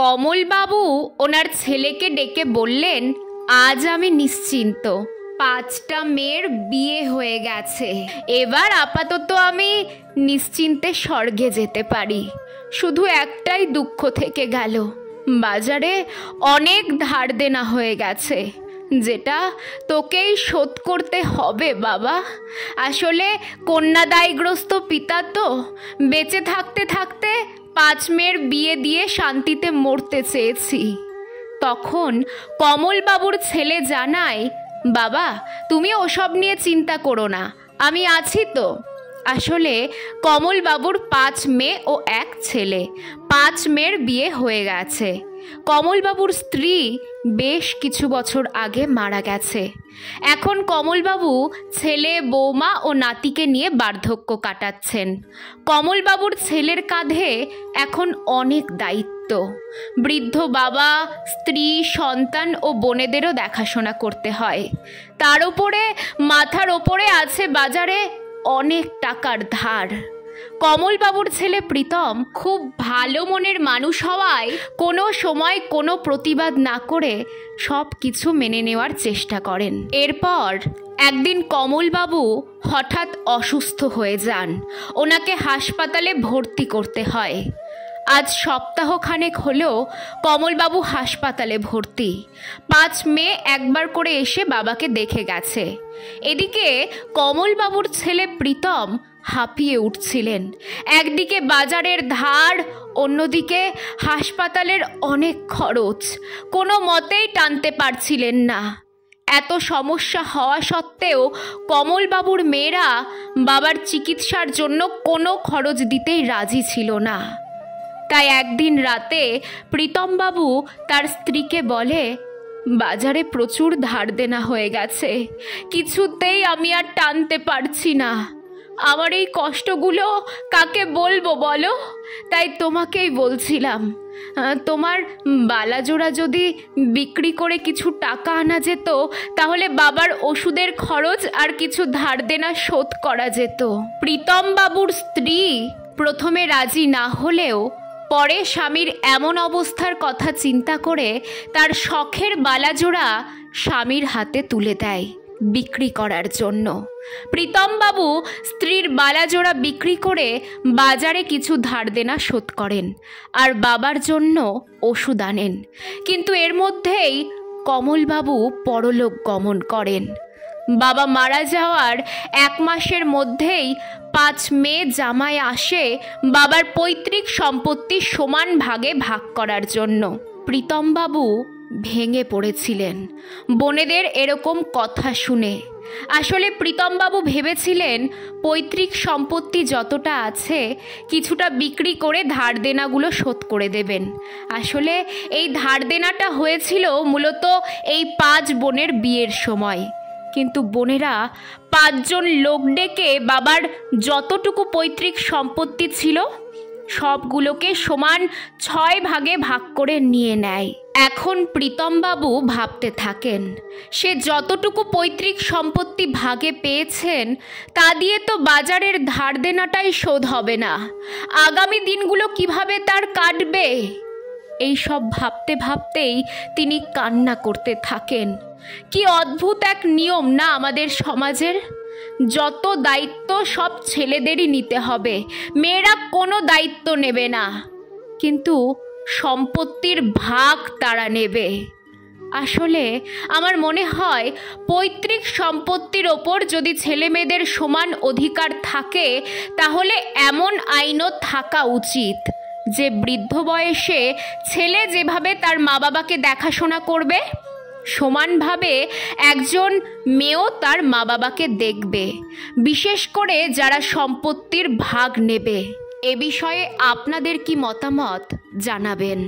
কমলবাবু ওনার ছেলেকে ডেকে বললেন, আজ আমি নিশ্চিন্ত, 5টা মেয়ের বিয়ে হয়ে গেছে, এবার আপাতত আমি নিশ্চিন্তে স্বর্গে যেতে পারি। শুধু একটাই দুঃখ থেকে গেল, বাজারে অনেক ধার দেনা হয়ে গেছে, যেটা তোকেই শোধ করতে হবে বাবা। আসলে কন্যাদায়গ্রস্ত পিতা তো, বেঁচে থাকতে থাকতে 5 মেয়ের বিয়ে দিয়ে শান্তিতে মরতে চেয়েছি। তখন কমলবাবুর ছেলে জানায়, বাবা তুমি ওসব নিয়ে চিন্তা করো না, আমি আছি তো। আসলে কমলবাবুর 5 মেয়ে ও 1 ছেলে, 5 মেয়ের বিয়ে হয়ে গেছে। কমলবাবুর স্ত্রী বেশ কিছু বছর আগে মারা গেছে। এখন কমলবাবু ছেলে, বৌমা ও নাতিকে নিয়ে বার্ধক্য কাটাচ্ছেন। কমলবাবুর ছেলের কাঁধে এখন অনেক দায়িত্ব। বৃদ্ধ বাবা, স্ত্রী, সন্তান ও বোনেদেরও দেখাশোনা করতে হয়। তার উপরে মাথার ওপরে আছে বাজারে অনেক টাকার ধার। কমলবাবুর ছেলে প্রীতম খুব ভালো মনের মানুষ হওয়ায় কোনো সময় কোনো প্রতিবাদ না করে সব কিছু মেনে নেওয়ার চেষ্টা করেন। এরপর একদিন কমলবাবু হঠাৎ অসুস্থ হয়ে যান, ওনাকে হাসপাতালে ভর্তি করতে হয়। আজ সপ্তাহখানেক হলো কমলবাবু হাসপাতালে ভর্তি। 5 মেয়ে একবার করে এসে বাবাকে দেখে গেছে। এদিকে কমলবাবুর ছেলে প্রীতম হাঁপিয়ে উঠছিলেন। একদিকে বাজারের ধার, অন্যদিকে হাসপাতালের অনেক খরচ, কোনো মতেই টানতে পারছিলেন না। এত সমস্যা হওয়া সত্ত্বেও কমলবাবুর মেয়েরা বাবার চিকিৎসার জন্য কোনো খরচ দিতেই রাজি ছিল না। তাই একদিন রাতে প্রীতমবাবু তার স্ত্রীকে বলে, বাজারে প্রচুর ধার দেনা হয়ে গেছে, কিছুতেই আমি আর টানতে পারছি না। আমার এই কষ্টগুলো কাকে বলবো বলো? তাই তোমাকেই বলছিলাম, তোমার বালাজোড়া যদি বিক্রি করে কিছু টাকা আনা যেত, তাহলে বাবার ওষুধের খরচ আর কিছু ধার দেনা শোধ করা যেত। প্রীতমবাবুর স্ত্রী প্রথমে রাজি না হলেও পরে স্বামীর এমন অবস্থার কথা চিন্তা করে তার শখের বালাজোড়া স্বামীর হাতে তুলে দেয় বিক্রি করার জন্য। প্রীতমবাবু স্ত্রীর বালাজোড়া বিক্রি করে বাজারে কিছু ধার দেনা শোধ করেন আর বাবার জন্য ওষুধ আনেন। কিন্তু এর মধ্যেই কমলবাবু পরলোক গমন করেন। বাবা মারা যাওয়ার 1 মাসের মধ্যেই 5 মেয়ে জামাই আসে বাবার পৈতৃক সম্পত্তি সমান ভাগে ভাগ করার জন্য। প্রীতমবাবু ভেঙে পড়েছিলেন বোনেদের এরকম কথা শুনে। আসলে প্রীতমবাবু ভেবেছিলেন পৈতৃক সম্পত্তি যতটা আছে কিছুটা বিক্রি করে ধার দেনাগুলো শোধ করে দেবেন। আসলে এই ধার দেনাটা হয়েছিল মূলত এই 5 বোনের বিয়ের সময়। কিন্তু বোনেরা 5 জন লোক ডেকে বাবার যতটুকু পৈতৃক সম্পত্তি ছিল সবগুলোকে সমান 6 ভাগে ভাগ করে নিয়ে নেয়। এখন প্রীতমবাবু ভাবতে থাকেন, সে যতটুকু পৈতৃক সম্পত্তি ভাগে পেয়েছেন তা দিয়ে তো বাজারের ধার দেনাটাই শোধ হবে না। আগামী দিনগুলো কিভাবে তার কাটবে? এই সব ভাবতে ভাবতেই তিনি কান্না করতে থাকেন। কি অদ্ভুত এক নিয়ম না আমাদের সমাজের! যত দায়িত্ব সব ছেলেদেরই নিতে হবে, মেয়েরা কোনো দায়িত্ব নেবে না, কিন্তু সম্পত্তির ভাগ তারা নেবে। আসলে আমার মনে হয় পৈতৃক সম্পত্তির ওপর যদি ছেলে মেয়েদের সমান অধিকার থাকে তাহলে এমন আইনও থাকা উচিত যে বৃদ্ধ বয়সে ছেলে যেভাবে তার মা বাবাকে দেখাশোনা করবে সমানভাবে একজন মেয়েও তার মা বাবাকে দেখবে, বিশেষ করে যারা সম্পত্তির ভাগ নেবে। এ বিষয়ে আপনাদের কি মতামত জানাবেন।